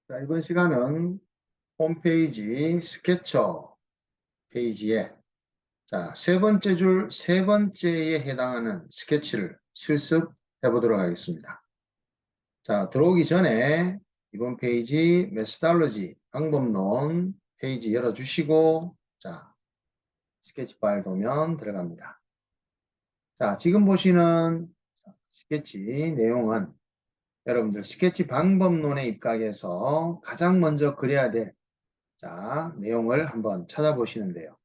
자, 이번 시간은 홈페이지 스케쳐 페이지에 세 번째 줄 세 번째에 해당하는 스케치를 실습해 보도록 하겠습니다. 자, 들어오기 전에 이번 페이지 메소달로지 방법론 페이지 열어주시고 스케치 파일 도면 들어갑니다. 자, 지금 보시는 스케치 내용은 여러분들 스케치 방법론에 입각해서 가장 먼저 그려야 될 내용을 한번 찾아보시는데요.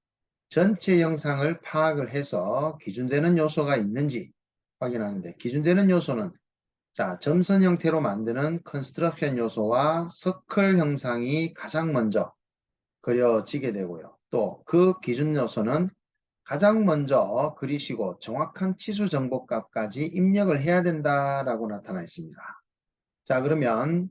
전체 영상을 파악을 해서 기준되는 요소가 있는지 확인하는데, 기준되는 요소는 점선 형태로 만드는 컨스트럭션 요소와 서클 형상이 가장 먼저 그려지게 되고요. 또 그 기준 요소는 가장 먼저 그리시고 정확한 치수 정보값까지 입력을 해야 된다라고 나타나 있습니다. 그러면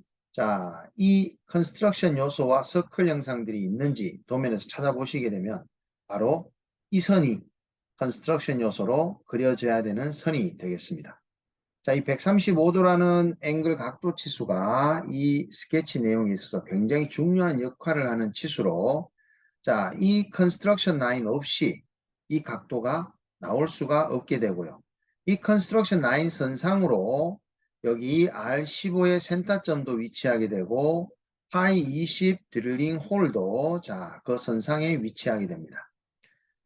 이 컨스트럭션 요소와 서클 형상들이 있는지 도면에서 찾아보시게 되면 바로 이 선이 컨스트럭션 요소로 그려져야 되는 선이 되겠습니다. 이 135도라는 앵글 각도 치수가 이 스케치 내용에 있어서 굉장히 중요한 역할을 하는 치수로 이 컨스트럭션 라인 없이 이 각도가 나올 수가 없게 되고요. 이 컨스트럭션 라인 선상으로 여기 R15의 센터점도 위치하게 되고 파이 20 드릴링 홀도 그 선상에 위치하게 됩니다.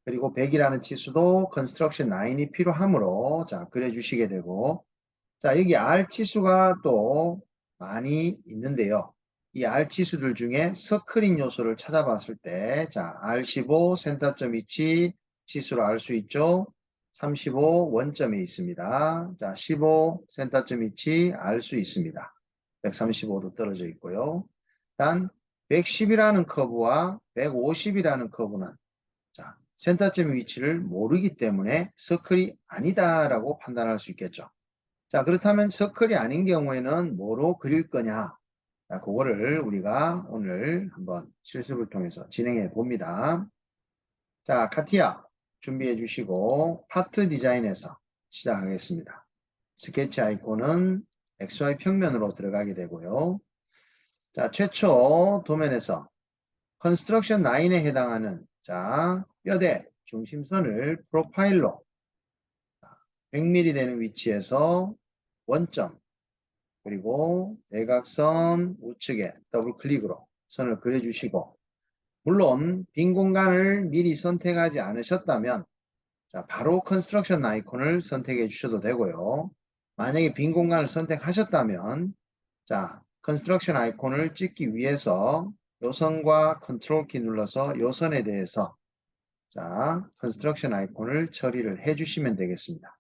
그리고 100이라는 치수도 컨스트럭션 라인이 필요하므로 그려주시게 되고, 여기 R 치수가 또 많이 있는데요. 이 R 치수들 중에 서클인 요소를 찾아봤을 때 R15 센터점 위치 치수로 알 수 있죠. 35 원점에 있습니다. 15 센터점 위치 알 수 있습니다. 135도 떨어져 있고요. 단 110이라는 커브와 150이라는 커브는 센터점 위치를 모르기 때문에 서클이 아니다라고 판단할 수 있겠죠. 그렇다면 서클이 아닌 경우에는 뭐로 그릴 거냐? 그거를 우리가 오늘 한번 실습을 통해서 진행해 봅니다. 카티아 준비해 주시고 파트 디자인에서 시작하겠습니다. 스케치 아이콘은 XY 평면으로 들어가게 되고요. 최초 도면에서 컨스트럭션 라인에 해당하는 뼈대 중심선을 프로파일로 100mm 되는 위치에서 원점 그리고 대각선 우측에 더블 클릭으로 선을 그려주시고, 물론 빈 공간을 미리 선택하지 않으셨다면 바로 컨스트럭션 아이콘을 선택해 주셔도 되고요. 만약에 빈 공간을 선택하셨다면 컨스트럭션 아이콘을 찍기 위해서 요 선과 컨트롤 키 눌러서 요 선에 대해서 컨스트럭션 아이콘을 처리를 해 주시면 되겠습니다.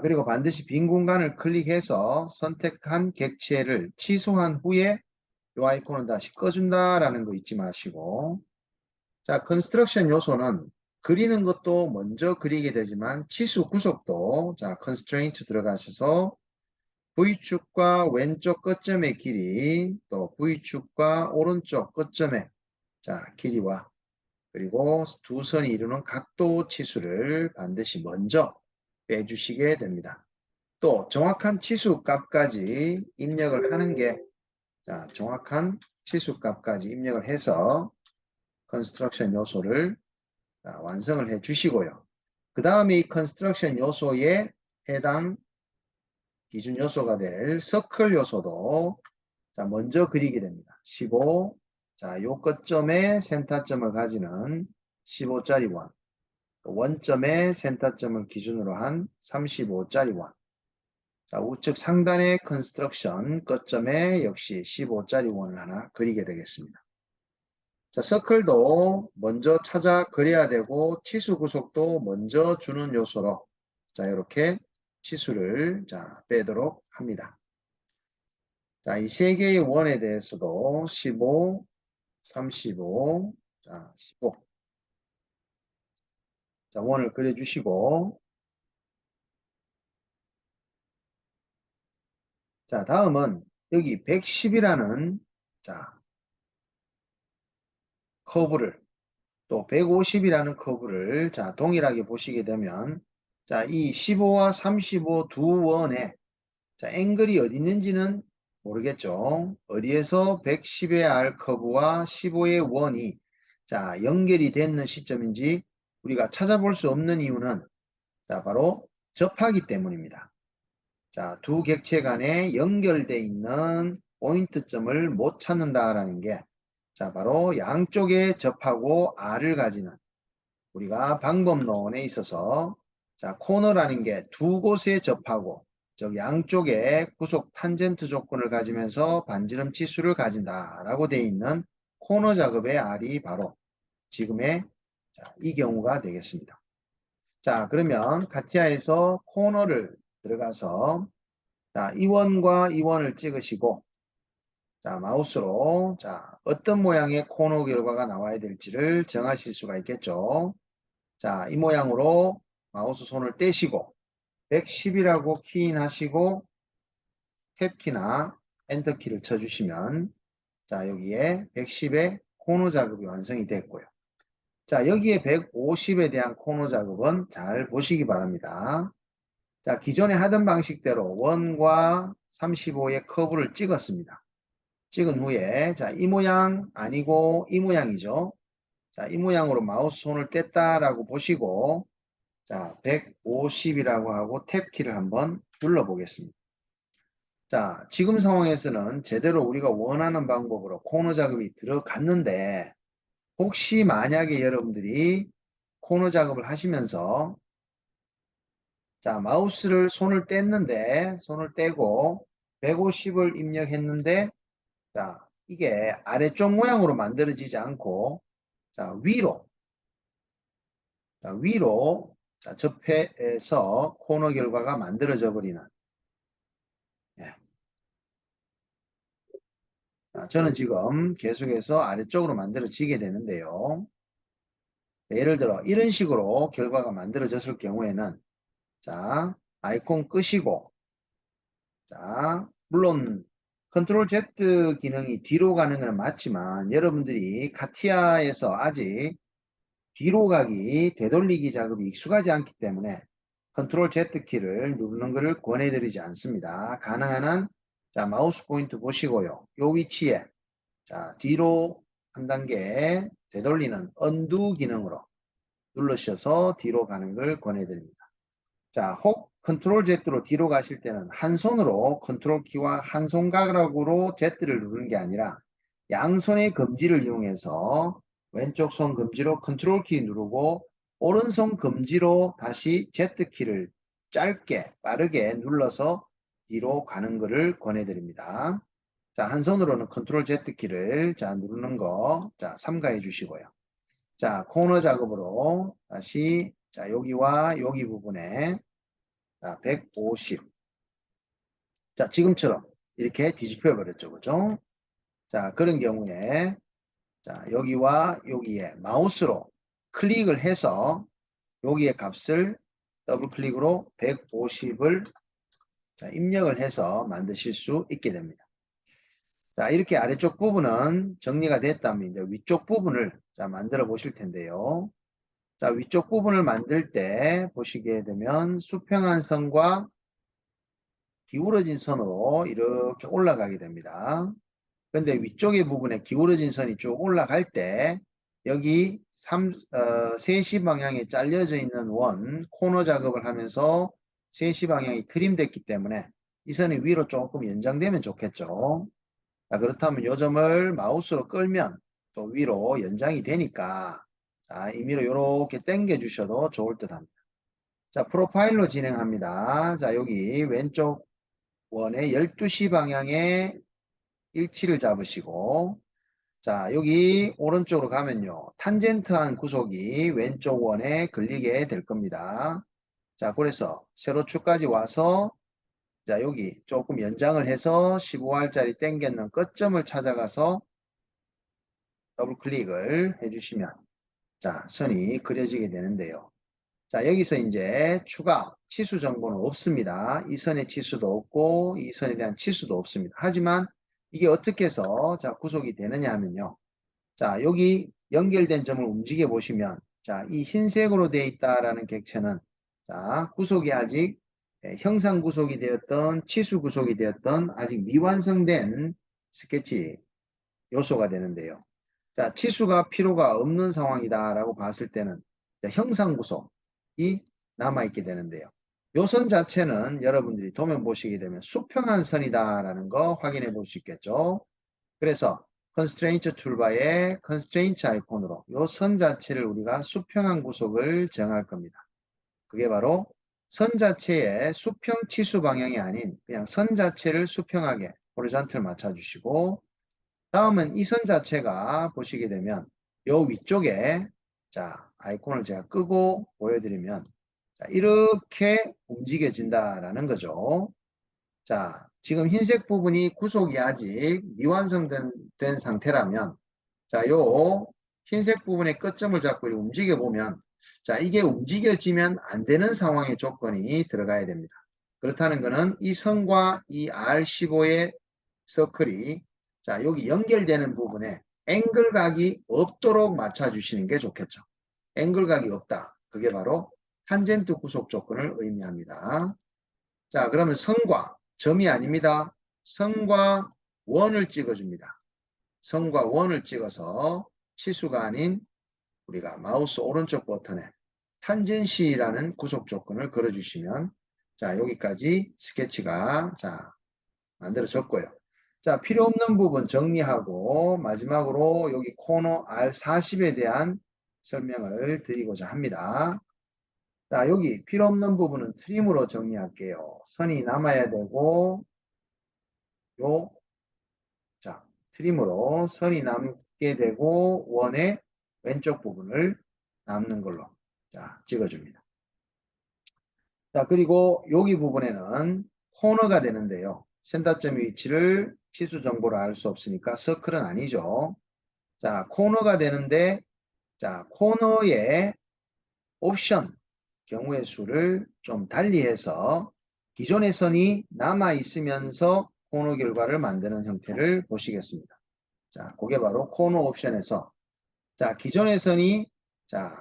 그리고 반드시 빈 공간을 클릭해서 선택한 객체를 취소한 후에 이 아이콘을 다시 꺼준다라는 거 잊지 마시고, 컨스트럭션 요소는 그리는 것도 먼저 그리게 되지만 치수 구속도 컨스트레인트 들어가셔서 V축과 왼쪽 끝점의 길이, 또 V축과 오른쪽 끝점의 길이와 그리고 두 선이 이루는 각도 치수를 반드시 먼저 빼주시게 됩니다. 또 정확한 치수 값까지 입력을 하는 게 정확한 치수 값까지 입력을 해서 컨스트럭션 요소를 완성을 해 주시고요. 그 다음에 이 컨스트럭션 요소에 해당 기준 요소가 될 서클 요소도 먼저 그리게 됩니다. 15, 요 끝점에 센터점을 가지는 15짜리 원, 원점의 센터점을 기준으로 한 35짜리 원, 우측 상단의 컨스트럭션 끝점에 역시 15짜리 원을 하나 그리게 되겠습니다. 서클도 먼저 찾아 그려야 되고 치수 구속도 먼저 주는 요소로 이렇게 치수를 빼도록 합니다. 이 세 개의 원에 대해서도 15, 35, 15 원을 그려주시고, 다음은 여기 110이라는 커브를, 또 150이라는 커브를 동일하게 보시게 되면 이 15와 35 두 원에 앵글이 어디 있는지는 모르겠죠. 어디에서 110의 R 커브와 15의 원이 자, 연결이 되는 시점인지 우리가 찾아볼 수 없는 이유는 자, 바로 접하기 때문입니다. 자, 두 객체 간에 연결되어 있는 포인트점을 못 찾는다라는 게 자, 바로 양쪽에 접하고 R을 가지는 우리가 방법론에 있어서 자, 코너라는 게 두 곳에 접하고 즉 양쪽에 구속 탄젠트 조건을 가지면서 반지름 치수를 가진다라고 되어 있는 코너 작업의 R이 바로 지금의 자, 이 경우가 되겠습니다. 자, 그러면 카티아에서 코너를 들어가서 자, 이 원과 이 원을 찍으시고 자, 마우스로 자, 어떤 모양의 코너 결과가 나와야 될지를 정하실 수가 있겠죠. 자, 이 모양으로 마우스 손을 떼시고 110이라고 키인하시고 탭키나 엔터키를 쳐주시면 자, 여기에 110의 코너 작업이 완성이 됐고요. 자, 여기에 150에 대한 코너 작업은 잘 보시기 바랍니다. 자, 기존에 하던 방식대로 1과 35의 커브를 찍었습니다. 찍은 후에 자, 이 모양 아니고 이 모양이죠. 자, 이 모양으로 마우스 손을 뗐다라고 보시고 자, 150이라고 하고 탭키를 한번 눌러 보겠습니다. 자, 지금 상황에서는 제대로 우리가 원하는 방법으로 코너 작업이 들어갔는데 혹시 만약에 여러분들이 코너 작업을 하시면서 자, 마우스를 손을 뗐는데 손을 떼고 150을 입력했는데 자, 이게 아래쪽 모양으로 만들어지지 않고 자, 위로 자, 접해서 코너 결과가 만들어져 버리는 예. 자, 저는 지금 계속해서 아래쪽으로 만들어지게 되는데요. 예를 들어 이런 식으로 결과가 만들어졌을 경우에는 자, 아이콘 끄시고 자, 물론 컨트롤 Z 기능이 뒤로 가는 건 맞지만 여러분들이 카티아에서 아직 뒤로 가기, 되돌리기 작업이 익숙하지 않기 때문에 컨트롤 Z 키를 누르는 것을 권해드리지 않습니다. 가능한 한 자, 마우스 포인트 보시고요. 요 위치에 자, 뒤로 한 단계 되돌리는 언두 기능으로 누르셔서 뒤로 가는 걸 권해드립니다. 자, 혹 컨트롤 Z로 뒤로 가실 때는 한 손으로 컨트롤 키와 한 손가락으로 Z를 누르는 게 아니라 양손의 검지를 이용해서 왼쪽 손 검지로 컨트롤 키 누르고 오른손 검지로 다시 Z 키를 짧게 빠르게 눌러서 뒤로 가는 것을 권해드립니다. 자, 한 손으로는 컨트롤 Z 키를 자, 누르는 거 자, 삼가해 주시고요. 자, 코너 작업으로 다시 자, 여기와 여기 부분에 자, 150. 자, 지금처럼 이렇게 뒤집혀 버렸죠. 그죠? 자, 그런 경우에 자, 여기와 여기에 마우스로 클릭을 해서 여기에 값을 더블 클릭으로 150을 입력을 해서 만드실 수 있게 됩니다. 자, 이렇게 아래쪽 부분은 정리가 됐다면 이제 위쪽 부분을 자, 만들어 보실 텐데요. 자, 위쪽 부분을 만들 때 보시게 되면 수평한 선과 기울어진 선으로 이렇게 올라가게 됩니다. 근데 위쪽의 부분에 기울어진 선이 쭉 올라갈 때 여기 3시 방향에 잘려져 있는 원 코너 작업을 하면서 3시 방향이 트림됐기 때문에 이 선이 위로 조금 연장되면 좋겠죠. 자, 그렇다면 요 점을 마우스로 끌면 또 위로 연장이 되니까 자, 임의로 이렇게 당겨 주셔도 좋을 듯 합니다. 자, 프로파일로 진행합니다. 자, 여기 왼쪽 원의 12시 방향의 일치를 잡으시고 자, 여기 오른쪽으로 가면요. 탄젠트한 구속이 왼쪽 원에 걸리게 될 겁니다. 자, 그래서 세로축까지 와서 자, 여기 조금 연장을 해서 15R짜리 당겼는 끝점을 찾아가서 더블 클릭을 해주시면 자, 선이 그려지게 되는데요. 자, 여기서 이제 추가 치수 정보는 없습니다. 이 선의 치수도 없고 이 선에 대한 치수도 없습니다. 하지만 이게 어떻게 해서 자, 구속이 되느냐 하면요. 자, 여기 연결된 점을 움직여 보시면 자, 이 흰색으로 되어 있다라는 객체는 자, 구속이 아직 형상 구속이 되었던 치수 구속이 되었던 아직 미완성된 스케치 요소가 되는데요. 자, 치수가 필요가 없는 상황이다라고 봤을 때는 형상 구속이 남아있게 되는데요. 요 선 자체는 여러분들이 도면 보시게 되면 수평한 선이다라는 거 확인해 볼 수 있겠죠. 그래서 컨스트레인트 툴바의 컨스트레인트 아이콘으로 요 선 자체를 우리가 수평한 구속을 정할 겁니다. 그게 바로 선 자체의 수평 치수 방향이 아닌 그냥 선 자체를 수평하게 호리존탈 맞춰주시고, 다음은 이 선 자체가 보시게 되면 요 위쪽에 자 아이콘을 제가 끄고 보여드리면 자, 이렇게 움직여진다라는 거죠. 자, 지금 흰색 부분이 구속이 아직 미완성된 상태라면 자, 요 흰색 부분의 끝점을 잡고 움직여 보면 자, 이게 움직여지면 안 되는 상황의 조건이 들어가야 됩니다. 그렇다는 것은 이 선과 이 R15의 서클이 자, 여기 연결되는 부분에 앵글각이 없도록 맞춰주시는 게 좋겠죠. 앵글각이 없다. 그게 바로 탄젠트 구속 조건을 의미합니다. 자, 그러면 선과 점이 아닙니다. 선과 원을 찍어줍니다. 선과 원을 찍어서 치수가 아닌 우리가 마우스 오른쪽 버튼에 탄젠시라는 구속 조건을 걸어주시면 자, 여기까지 스케치가 자, 만들어졌고요. 자, 필요 없는 부분 정리하고 마지막으로 여기 코너 R40에 대한 설명을 드리고자 합니다. 자, 여기 필요 없는 부분은 트림으로 정리할게요. 선이 남아야 되고 요 자, 트림으로 선이 남게 되고 원의 왼쪽 부분을 남는 걸로 자, 찍어줍니다. 자, 그리고 여기 부분에는 코너가 되는데요. 센터점의 위치를 치수 정보로 알 수 없으니까 서클은 아니죠. 자, 코너가 되는데 자, 코너의 옵션 경우의 수를 좀 달리해서 기존의 선이 남아 있으면서 코너 결과를 만드는 형태를 보시겠습니다. 자, 그게 바로 코너 옵션에서 자, 기존의 선이 자,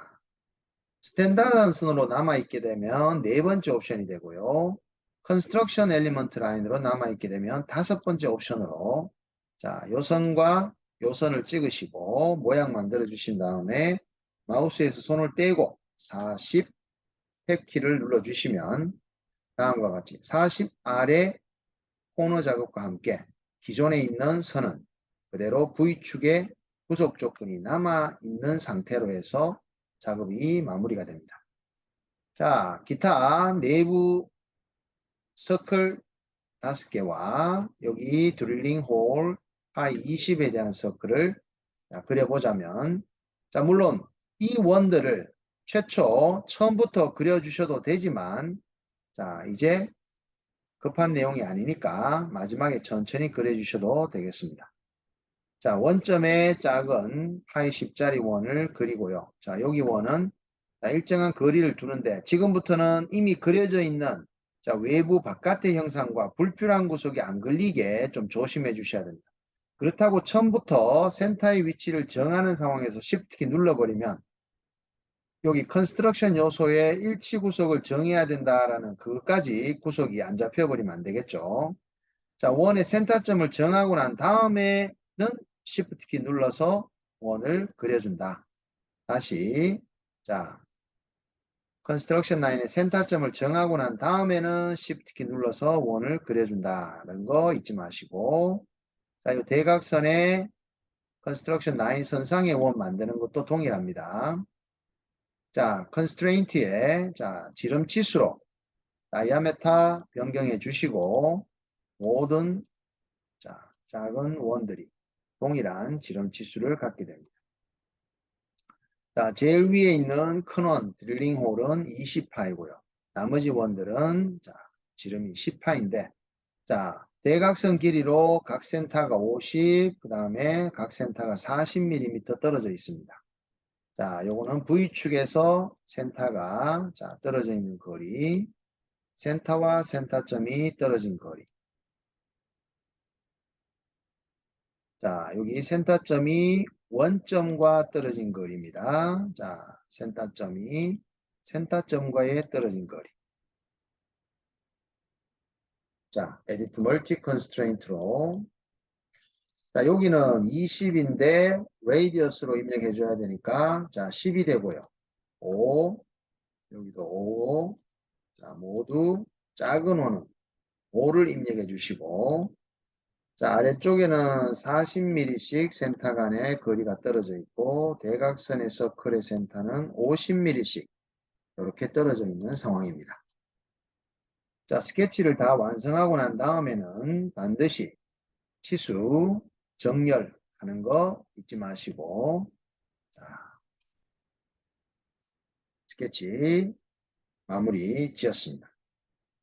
스탠다드 선으로 남아있게 되면 네 번째 옵션이 되고요. 컨스트럭션 엘리먼트 라인으로 남아있게 되면 다섯 번째 옵션으로 자, 요 선과 요 선을 찍으시고 모양 만들어 주신 다음에 마우스에서 손을 떼고 40 탭키를 눌러 주시면 다음과 같이 40 아래 코너 작업과 함께 기존에 있는 선은 그대로 V축에 구속 조건이 남아있는 상태로 해서 작업이 마무리가 됩니다. 자, 기타 내부 서클 5개와 여기 드릴링 홀 파이 20에 대한 서클을 그려보자면 자, 물론 이 원들을 최초 처음부터 그려주셔도 되지만 자, 이제 급한 내용이 아니니까 마지막에 천천히 그려주셔도 되겠습니다. 자, 원점의 작은 파이 10짜리 원을 그리고요. 자, 여기 원은 일정한 거리를 두는데 지금부터는 이미 그려져 있는 자, 외부 바깥의 형상과 불필요한 구석이 안 걸리게 좀 조심해 주셔야 됩니다. 그렇다고 처음부터 센터의 위치를 정하는 상황에서 Shift 키 눌러버리면 여기 컨스트럭션 요소의 일치 구석을 정해야 된다라는 그것까지 구석이 안 잡혀버리면 안 되겠죠. 자, 원의 센터점을 정하고 난 다음에는 Shift 키 눌러서 원을 그려준다. 다시 자, 컨스트럭션 라인의 센터점을 정하고 난 다음에는 Shift 키 눌러서 원을 그려준다는 거 잊지 마시고 자, 이 대각선의 컨스트럭션 라인 선상의 원 만드는 것도 동일합니다. 자, 컨스트레인트의 자, 지름 치수로 다이아메타 변경해 주시고 모든 자, 작은 원들이 동일한 지름 치수를 갖게 됩니다. 자, 제일 위에 있는 큰 원, 드릴링 홀은 20파이고요. 나머지 원들은 자, 지름이 10파인데 자, 대각선 길이로 각 센터가 50, 그 다음에 각 센터가 40mm 떨어져 있습니다. 자, 요거는 V축에서 센터가 자, 떨어져 있는 거리, 센터와 센터점이 떨어진 거리. 자, 여기 센터점이 원점과 떨어진 거리입니다. 자, 센터점이 센터점과의 떨어진 거리. 자, edit multi constraint로. 자, 여기는 20인데 radius로 입력해 줘야 되니까 자, 10이 되고요. 5, 여기도 5. 자, 모두 작은 호는 5를 입력해 주시고 자, 아래쪽에는 40mm씩 센터 간의 거리가 떨어져 있고 대각선의 서클의 센터는 50mm씩 이렇게 떨어져 있는 상황입니다. 자, 스케치를 다 완성하고 난 다음에는 반드시 치수, 정렬하는 거 잊지 마시고 자, 스케치 마무리 지었습니다.